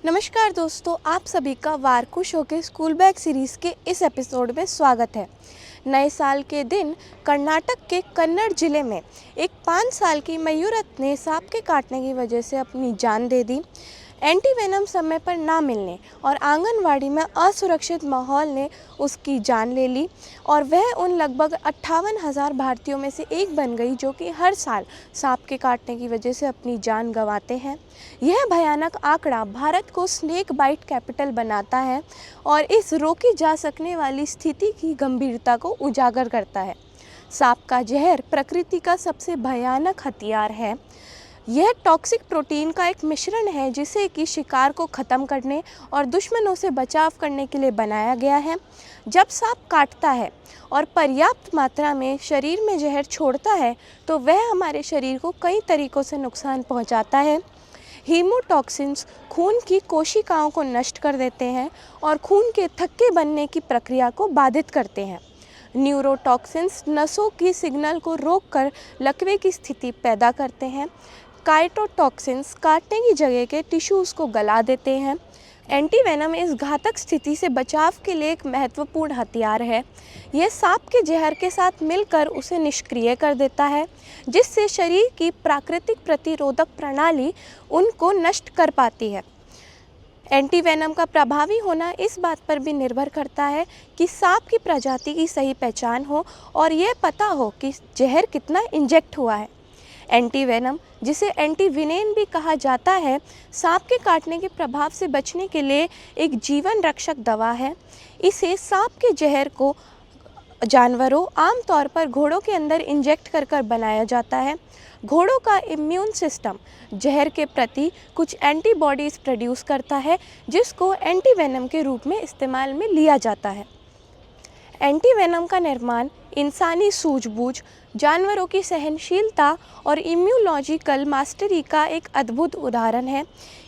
नमस्कार दोस्तों, आप सभी का वारकू शो के स्कूल बैग सीरीज़ के इस एपिसोड में स्वागत है। नए साल के दिन कर्नाटक के कन्नड़ जिले में एक 5 साल की मयूरत ने सांप के काटने की वजह से अपनी जान दे दी। एंटीवेनम समय पर ना मिलने और आंगनवाड़ी में असुरक्षित माहौल ने उसकी जान ले ली और वह उन लगभग 58,000 भारतीयों में से एक बन गई जो कि हर साल सांप के काटने की वजह से अपनी जान गंवाते हैं। यह भयानक आंकड़ा भारत को स्नेक बाइट कैपिटल बनाता है और इस रोकी जा सकने वाली स्थिति की गंभीरता को उजागर करता है। सांप का जहर प्रकृति का सबसे भयानक हथियार है। यह टॉक्सिक प्रोटीन का एक मिश्रण है जिसे कि शिकार को ख़त्म करने और दुश्मनों से बचाव करने के लिए बनाया गया है। जब सांप काटता है और पर्याप्त मात्रा में शरीर में जहर छोड़ता है तो वह हमारे शरीर को कई तरीक़ों से नुकसान पहुंचाता है। हीमोटॉक्सिन्स खून की कोशिकाओं को नष्ट कर देते हैं और खून के थक्के बनने की प्रक्रिया को बाधित करते हैं। न्यूरोटॉक्सिन्स नसों की सिग्नल को रोककर लकवे की स्थिति पैदा करते हैं। काइटोटॉक्सिन्स काटने की जगह के टिश्यूज़ को गला देते हैं। एंटीवेनम इस घातक स्थिति से बचाव के लिए एक महत्वपूर्ण हथियार है। यह सांप के जहर के साथ मिलकर उसे निष्क्रिय कर देता है, जिससे शरीर की प्राकृतिक प्रतिरोधक प्रणाली उनको नष्ट कर पाती है। एंटीवेनम का प्रभावी होना इस बात पर भी निर्भर करता है कि सांप की प्रजाति की सही पहचान हो और यह पता हो कि जहर कितना इंजेक्ट हुआ है। एंटीवेनम, जिसे एंटीविनेन भी कहा जाता है, सांप के काटने के प्रभाव से बचने के लिए एक जीवन रक्षक दवा है। इसे सांप के जहर को जानवरों, आमतौर पर घोड़ों के अंदर इंजेक्ट कर बनाया जाता है। घोड़ों का इम्यून सिस्टम जहर के प्रति कुछ एंटीबॉडीज़ प्रोड्यूस करता है, जिसको एंटीवेनम के रूप में इस्तेमाल में लिया जाता है। एंटीवेनम का निर्माण इंसानी सूझबूझ, जानवरों की सहनशीलता और इम्यूनोलॉजिकल मास्टरी का एक अद्भुत उदाहरण है।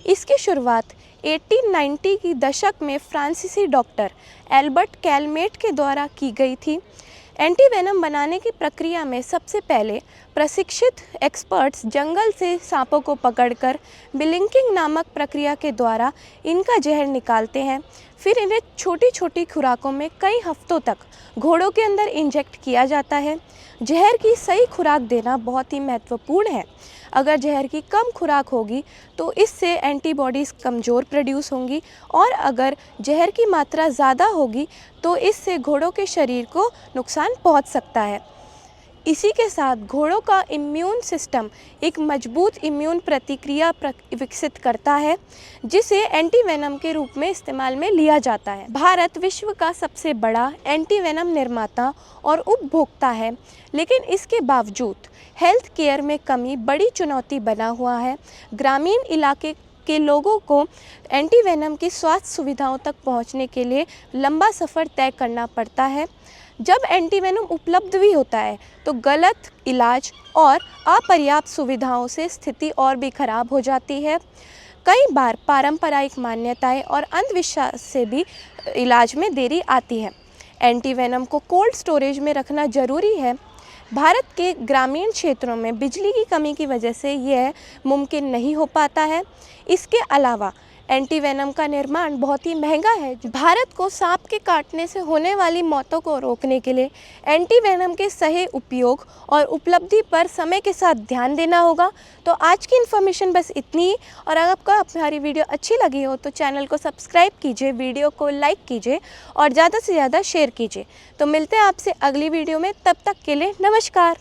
इसकी शुरुआत 1890 की दशक में फ्रांसीसी डॉक्टर एल्बर्ट कैलमेट के द्वारा की गई थी। एंटीवेनम बनाने की प्रक्रिया में सबसे पहले प्रशिक्षित एक्सपर्ट्स जंगल से सांपों को पकड़कर बिलिंकिंग नामक प्रक्रिया के द्वारा इनका जहर निकालते हैं। फिर इन्हें छोटी छोटी खुराकों में कई हफ्तों तक घोड़ों के अंदर इंजेक्ट किया जाता है। जहर की सही खुराक देना बहुत ही महत्वपूर्ण है। अगर जहर की कम खुराक होगी तो इससे एंटीबॉडीज़ कमज़ोर प्रोड्यूस होंगी और अगर जहर की मात्रा ज़्यादा होगी तो इससे घोड़ों के शरीर को नुकसान पहुंच सकता है। इसी के साथ घोड़ों का इम्यून सिस्टम एक मजबूत इम्यून प्रतिक्रिया विकसित करता है, जिसे एंटीवेनम के रूप में इस्तेमाल में लिया जाता है। भारत विश्व का सबसे बड़ा एंटीवेनम निर्माता और उपभोक्ता है, लेकिन इसके बावजूद हेल्थ केयर में कमी बड़ी चुनौती बना हुआ है। ग्रामीण इलाके के लोगों को एंटीवेनम की स्वास्थ्य सुविधाओं तक पहुंचने के लिए लंबा सफ़र तय करना पड़ता है। जब एंटीवेनम उपलब्ध भी होता है तो गलत इलाज और अपर्याप्त सुविधाओं से स्थिति और भी खराब हो जाती है। कई बार पारंपरिक मान्यताएं और अंधविश्वास से भी इलाज में देरी आती है। एंटीवेनम को कोल्ड स्टोरेज में रखना जरूरी है। भारत के ग्रामीण क्षेत्रों में बिजली की कमी की वजह से यह मुमकिन नहीं हो पाता है। इसके अलावा एंटीवेनम का निर्माण बहुत ही महंगा है। भारत को सांप के काटने से होने वाली मौतों को रोकने के लिए एंटीवेनम के सही उपयोग और उपलब्धि पर समय के साथ ध्यान देना होगा। तो आज की इन्फॉर्मेशन बस इतनी ही, और अगर आपको हमारी वीडियो अच्छी लगी हो तो चैनल को सब्सक्राइब कीजिए, वीडियो को लाइक कीजिए और ज़्यादा से ज़्यादा शेयर कीजिए। तो मिलते हैं आपसे अगली वीडियो में, तब तक के लिए नमस्कार।